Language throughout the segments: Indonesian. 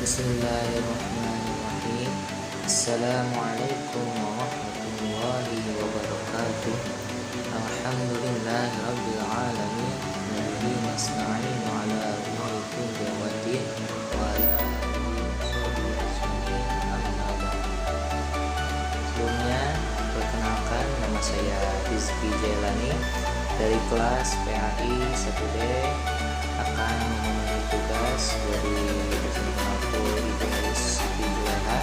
Bismillahirrahmanirrahim. Assalamualaikum warahmatullahi wabarakatuh. Alhamdulillahirabbil alamin. Nabi nasta'inu ala umuri kulli wadin wa ala Sebelumnya, perkenalkan, nama saya Rizky Jailani dari kelas PAI 1D, akan memenuhi tugas dari dosen pengampu Ibu Haris Siti Juleha,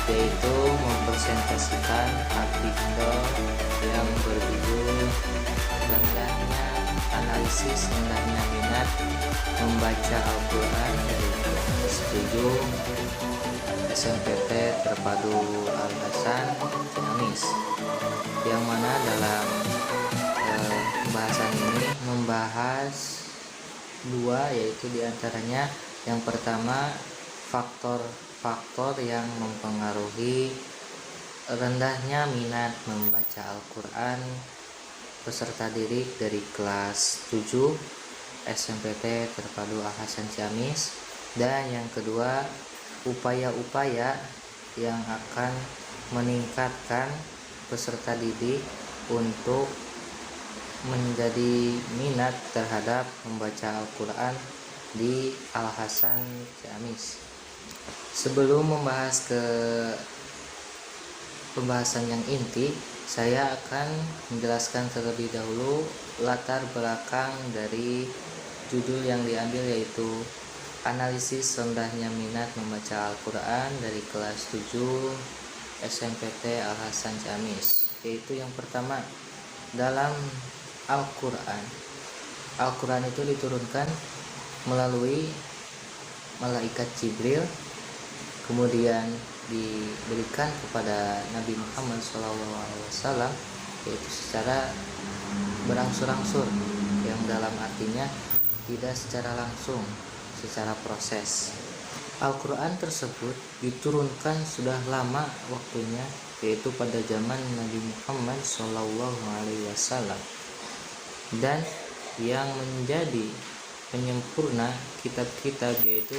yaitu mempresentasikan artikel yang berjudul analisis rendahnya minat membaca Al-Quran dari kelas 7 SMPT Terpadu Al-Hasan Ciamis, yang mana dalam pembahasan ini membahas dua, yaitu diantaranya yang pertama faktor-faktor yang mempengaruhi rendahnya minat membaca Al-Quran peserta didik dari kelas 7 SMPT Terpadu Al-Hasan Ciamis, dan yang kedua upaya-upaya yang akan meningkatkan peserta didik untuk menjadi minat terhadap membaca Al-Quran di Al-Hasan Ciamis. Sebelum membahas ke pembahasan yang inti, saya akan menjelaskan terlebih dahulu latar belakang dari judul yang diambil, yaitu analisis rendahnya minat membaca Al-Quran dari kelas 7 SMPT Al-Hasan Ciamis. Yaitu yang pertama, dalam Al-Quran itu diturunkan melalui malaikat Jibril, kemudian diberikan kepada Nabi Muhammad SAW, yaitu secara berangsur-angsur, yang dalam artinya tidak secara langsung, secara proses. Al-Quran tersebut diturunkan sudah lama waktunya, yaitu pada zaman Nabi Muhammad SAW, dan yang menjadi penyempurna kitab-kitab yaitu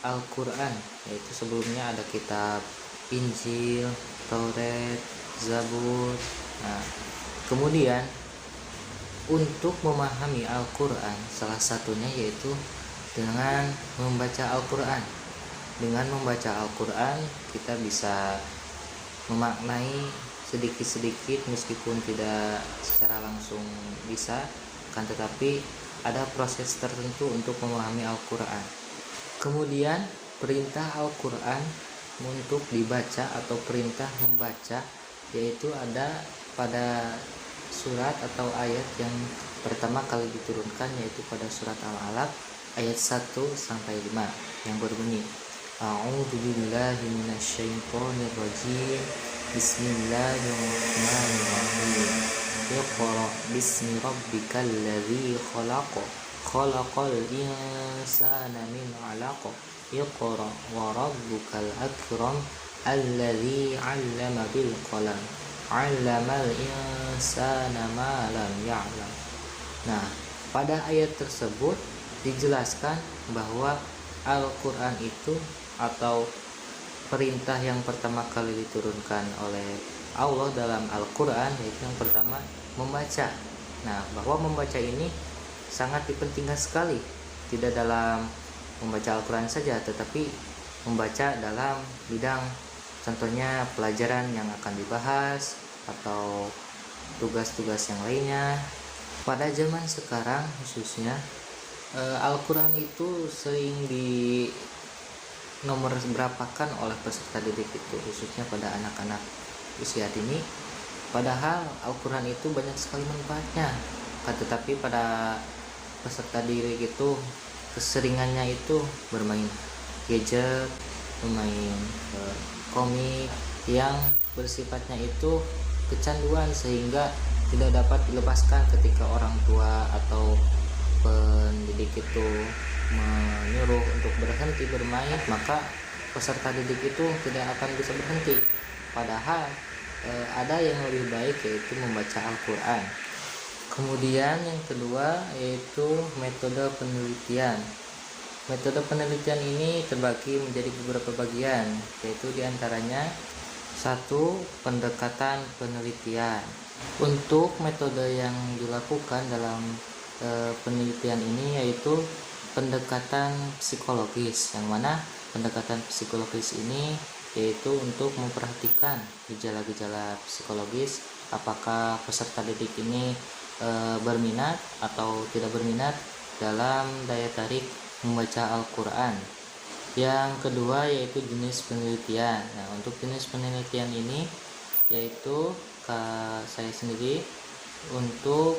Al-Quran, yaitu sebelumnya ada kitab Injil, Taurat, Zabur. Kemudian untuk memahami Al-Quran, salah satunya yaitu dengan membaca Al-Quran. Dengan membaca Al-Quran, kita bisa memaknai sedikit-sedikit, meskipun tidak secara langsung bisa, kan tetapi ada proses tertentu untuk memahami Al-Quran. Kemudian perintah Al-Quran untuk dibaca atau perintah membaca, yaitu ada pada surat atau ayat yang pertama kali diturunkan, yaitu pada surat Al-Alaq ayat 1-5 yang berbunyi, A'udzubillahi minasyaitonirrajim, Bismillahirrahmanirrahim, Iqra bismi rabbikal ladzi khalaq, khalaqal insana min 'alaq, Iqra wa rabbukal akram, alladzi 'allama bil qalam, 'allamal insana ma lam ya'lam. Nah, pada ayat tersebut dijelaskan bahwa Al-Quran itu, atau perintah yang pertama kali diturunkan oleh Allah dalam Al-Quran, yaitu yang pertama membaca. Nah, bahwa membaca ini sangat dipentingkan sekali, tidak dalam membaca Al-Quran saja, tetapi membaca dalam bidang, contohnya pelajaran yang akan dibahas atau tugas-tugas yang lainnya. Pada zaman sekarang khususnya, Al-Quran itu sering di nomor berapakan oleh peserta didik itu, khususnya pada anak-anak usia dini. Padahal Al-Quran itu banyak sekali manfaatnya, tetapi pada peserta didik itu keseringannya itu bermain gadget, bermain komik yang bersifatnya itu kecanduan, sehingga tidak dapat dilepaskan ketika orang tua atau pendidik itu menyuruh untuk berhenti bermain, maka peserta didik itu tidak akan bisa berhenti. Padahal ada yang lebih baik, yaitu membaca Al-Quran. Kemudian yang kedua yaitu metode penelitian. Metode penelitian ini terbagi menjadi beberapa bagian, yaitu diantaranya satu, pendekatan penelitian. Untuk metode yang dilakukan dalam penelitian ini yaitu pendekatan psikologis, yang mana pendekatan psikologis ini yaitu untuk memperhatikan gejala-gejala psikologis, apakah peserta didik ini berminat atau tidak berminat dalam daya tarik membaca Al-Quran. Yang kedua yaitu jenis penelitian. Nah, untuk jenis penelitian ini yaitu saya sendiri untuk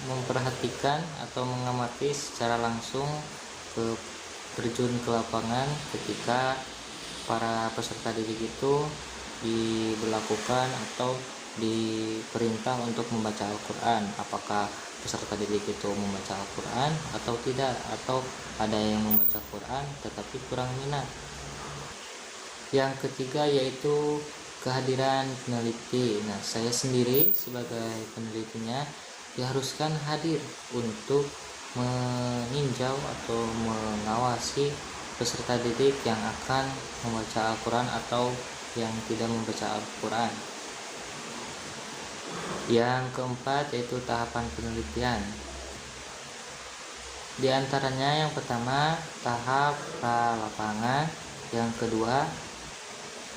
memperhatikan atau mengamati secara langsung terjun ke lapangan ketika para peserta didik itu diberlakukan atau diperintah untuk membaca Al-Quran. Apakah peserta didik itu membaca Al-Quran atau tidak, atau ada yang membaca Quran tetapi kurang minat. Yang ketiga yaitu kehadiran peneliti. Nah, saya sendiri sebagai penelitinya diharuskan hadir untuk meninjau atau mengawasi peserta didik yang akan membaca Al-Quran atau yang tidak membaca Al-Quran. Yang keempat yaitu tahapan penelitian. Di antaranya yang pertama tahap pra-lapangan, yang kedua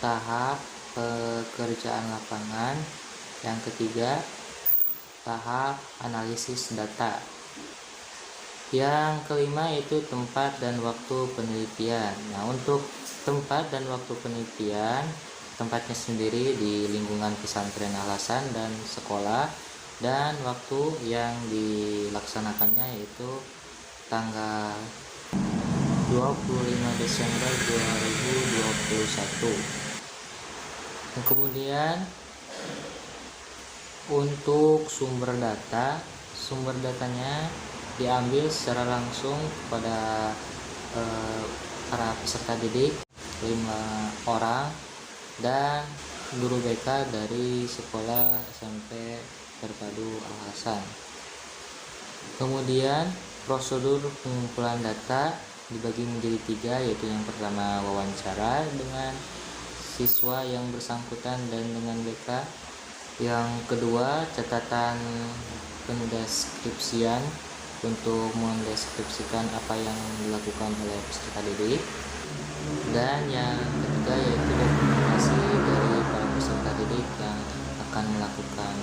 tahap pekerjaan lapangan, yang ketiga tahap analisis data. Yang kelima yaitu tempat dan waktu penelitian. Nah, untuk tempat dan waktu penelitian, tempatnya sendiri di lingkungan pesantren Al-Hasan dan sekolah, dan waktu yang dilaksanakannya yaitu tanggal 25 Desember 2021. Dan kemudian untuk sumber datanya diambil secara langsung kepada para peserta didik 5 orang dan guru BK dari sekolah SMP Terpadu Al-Hasan. Kemudian prosedur pengumpulan data dibagi menjadi 3, yaitu yang pertama wawancara dengan siswa yang bersangkutan dan dengan BK. Yang kedua catatan pendeskripsian untuk mendeskripsikan apa yang dilakukan oleh peserta didik. Dan yang ketiga yaitu dokumentasi dari para peserta didik yang akan melakukan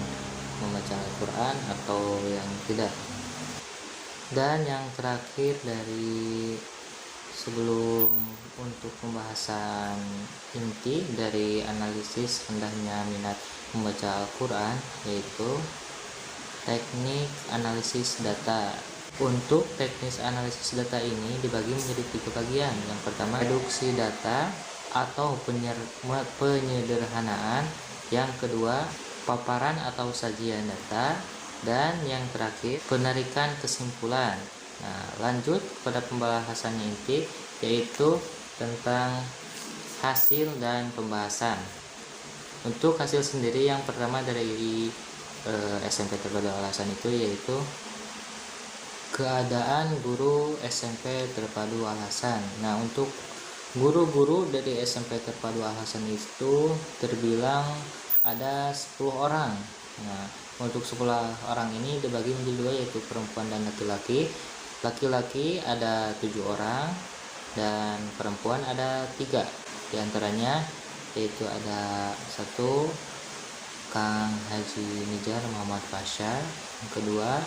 membaca Al-Quran atau yang tidak. Dan yang terakhir dari sebelum untuk pembahasan inti dari analisis rendahnya minat membaca Al-Quran yaitu teknik analisis data. Untuk teknis analisis data ini dibagi menjadi 3 bagian. Yang pertama reduksi data atau penyederhanaan, yang kedua paparan atau sajian data, dan yang terakhir penarikan kesimpulan. Nah, lanjut pada pembahasannya inti yaitu tentang hasil dan pembahasan. Untuk hasil sendiri yang pertama dari SMP Terpadu Al-Hasan itu yaitu keadaan guru SMP Terpadu Al-Hasan. Nah, untuk guru-guru dari SMP Terpadu Al-Hasan itu terbilang ada 10 orang. Nah, untuk 10 orang ini dibagi menjadi 2, yaitu perempuan dan laki-laki. Laki-laki ada 7 orang dan perempuan ada 3. Di antaranya yaitu ada 1 Kang Haji Nijar Muhammad Pasha, yang kedua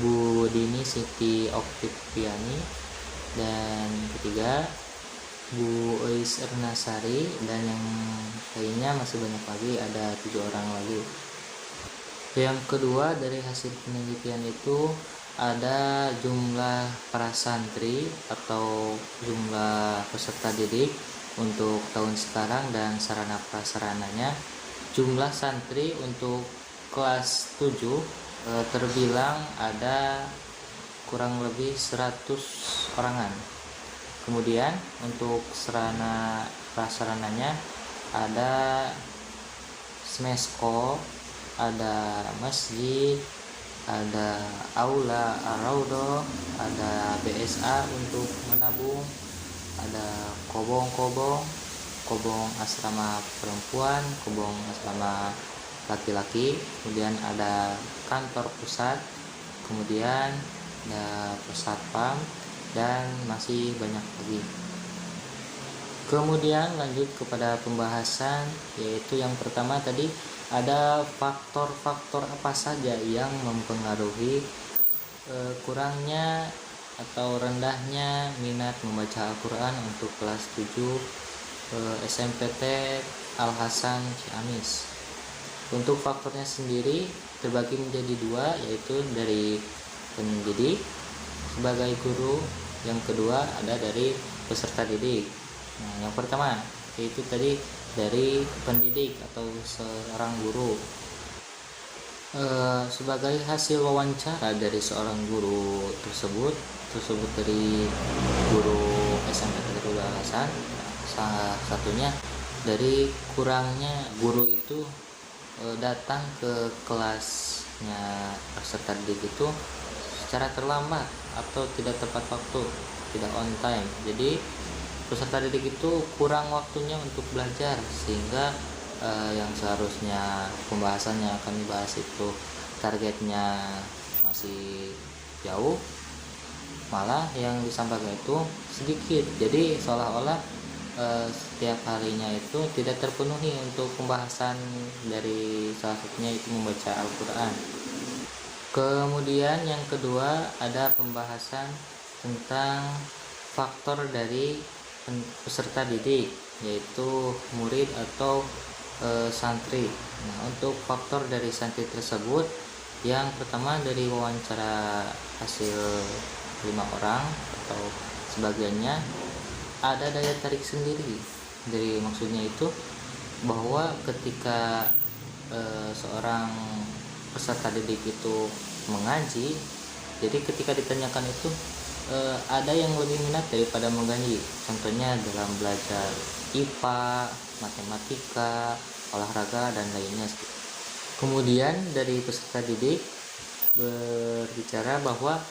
Bu Dini Siti Oktipiani, dan ketiga Bu Ois Ernasari, dan yang lainnya masih banyak lagi, ada 7 orang lagi. Yang kedua dari hasil penelitian itu ada jumlah para santri atau jumlah peserta didik untuk tahun sekarang dan sarana prasarananya. Jumlah santri untuk kelas 7 terbilang ada kurang lebih 100 orangan. Kemudian untuk sarana prasarananya ada smesko, ada masjid, ada Aula Araudo, ada BSA untuk menabung, ada kobong asrama perempuan, kobong asrama laki-laki, kemudian ada kantor pusat, kemudian ada Pusatpam, dan masih banyak lagi. Kemudian lanjut kepada pembahasan, yaitu yang pertama tadi ada faktor-faktor apa saja yang mempengaruhi kurangnya atau rendahnya minat membaca Al-Quran untuk kelas 7 SMPT Al Hasan Ciamis. Untuk faktornya sendiri terbagi menjadi dua, yaitu dari pendidik sebagai guru, yang kedua ada dari peserta didik. Nah, yang pertama yaitu tadi dari pendidik atau seorang guru. Sebagai hasil wawancara dari seorang guru tersebut dari guru SMP Teguh Hasan, salah satunya dari kurangnya guru itu datang ke kelasnya peserta didik itu secara terlambat atau tidak tepat waktu, tidak on time. Jadi peserta didik itu kurang waktunya untuk belajar, sehingga yang seharusnya pembahasannya akan dibahas itu targetnya masih jauh, malah yang disampaikan itu sedikit. Jadi seolah-olah setiap harinya itu tidak terpenuhi untuk pembahasan dari salah satunya itu membaca Al-Quran. Kemudian yang kedua ada pembahasan tentang faktor dari peserta didik, yaitu murid atau santri. Nah, untuk faktor dari santri tersebut, yang pertama dari wawancara hasil 5 orang atau sebagiannya ada daya tarik sendiri. Dari maksudnya itu bahwa ketika seorang peserta didik itu mengaji, jadi ketika ditanyakan itu ada yang lebih minat daripada mengaji. Contohnya dalam belajar IPA, matematika, olahraga, dan lainnya. Kemudian dari peserta didik berbicara bahwa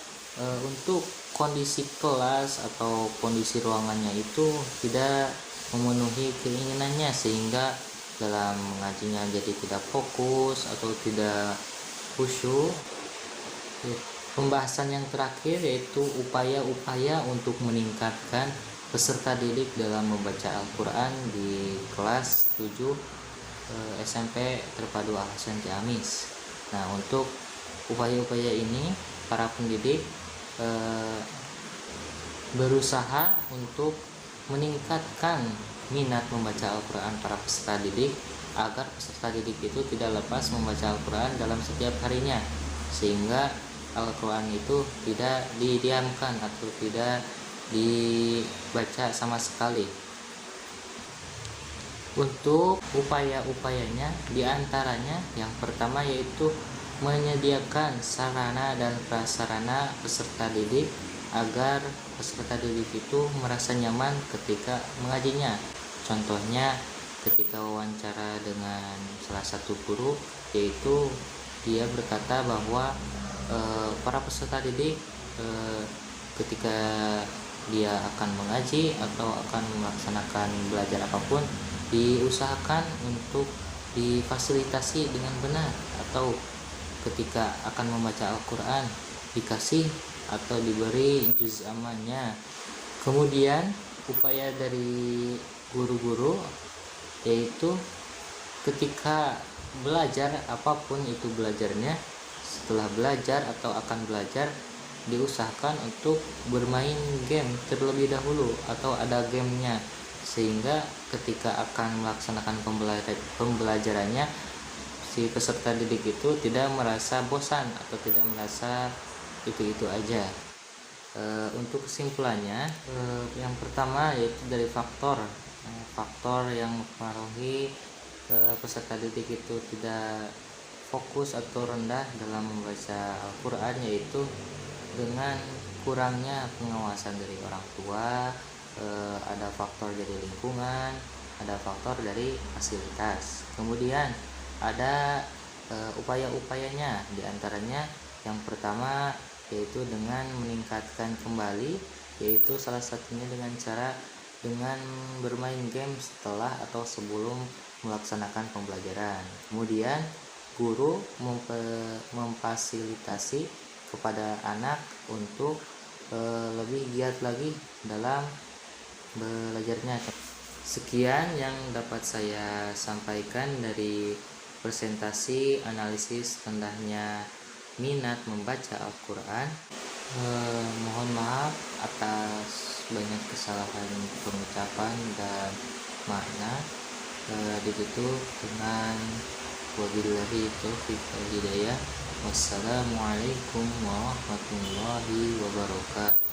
untuk kondisi kelas atau kondisi ruangannya itu tidak memenuhi keinginannya, sehingga dalam mengajinya jadi tidak fokus atau tidak khusyuk. Pembahasan yang terakhir yaitu upaya-upaya untuk meningkatkan peserta didik dalam membaca Al-Quran di kelas 7 SMP Terpadu Al Hasan Ciamis. Nah, untuk upaya-upaya ini para pendidik berusaha untuk meningkatkan minat membaca Al-Quran para peserta didik, agar peserta didik itu tidak lepas membaca Al-Quran dalam setiap harinya, sehingga Al-Quran itu tidak didiamkan atau tidak dibaca sama sekali. Untuk upaya-upayanya diantaranya yang pertama yaitu menyediakan sarana dan prasarana peserta didik agar peserta didik itu merasa nyaman ketika mengajinya. Contohnya ketika wawancara dengan salah satu guru, yaitu dia berkata bahwa para peserta didik ketika dia akan mengaji atau akan melaksanakan belajar apapun, diusahakan untuk difasilitasi dengan benar, atau ketika akan membaca Al-Quran dikasih atau diberi juz amannya. Kemudian upaya dari guru-guru yaitu ketika belajar apapun itu belajarnya, setelah belajar atau akan belajar diusahakan untuk bermain game terlebih dahulu atau ada gamenya, sehingga ketika akan melaksanakan pembelajarannya si peserta didik itu tidak merasa bosan atau tidak merasa itu aja. Untuk kesimpulannya, yang pertama yaitu dari faktor yang mempengaruhi peserta didik itu tidak fokus atau rendah dalam membaca Al-Quran, yaitu dengan kurangnya pengawasan dari orang tua, ada faktor dari lingkungan, ada faktor dari fasilitas. Kemudian ada upaya-upayanya, diantaranya Yang pertama yaitu dengan meningkatkan kembali, yaitu salah satunya dengan cara dengan bermain game setelah atau sebelum melaksanakan pembelajaran. Kemudian guru memfasilitasi kepada anak untuk lebih giat lagi dalam belajarnya. Sekian yang dapat saya sampaikan dari presentasi analisis rendahnya minat membaca Al-Quran. Mohon maaf atas banyak kesalahan pengucapan dan makna. Ditutup dengan wabillahi taufiq wal hidayah. Wassalamualaikum warahmatullahi wabarakatuh.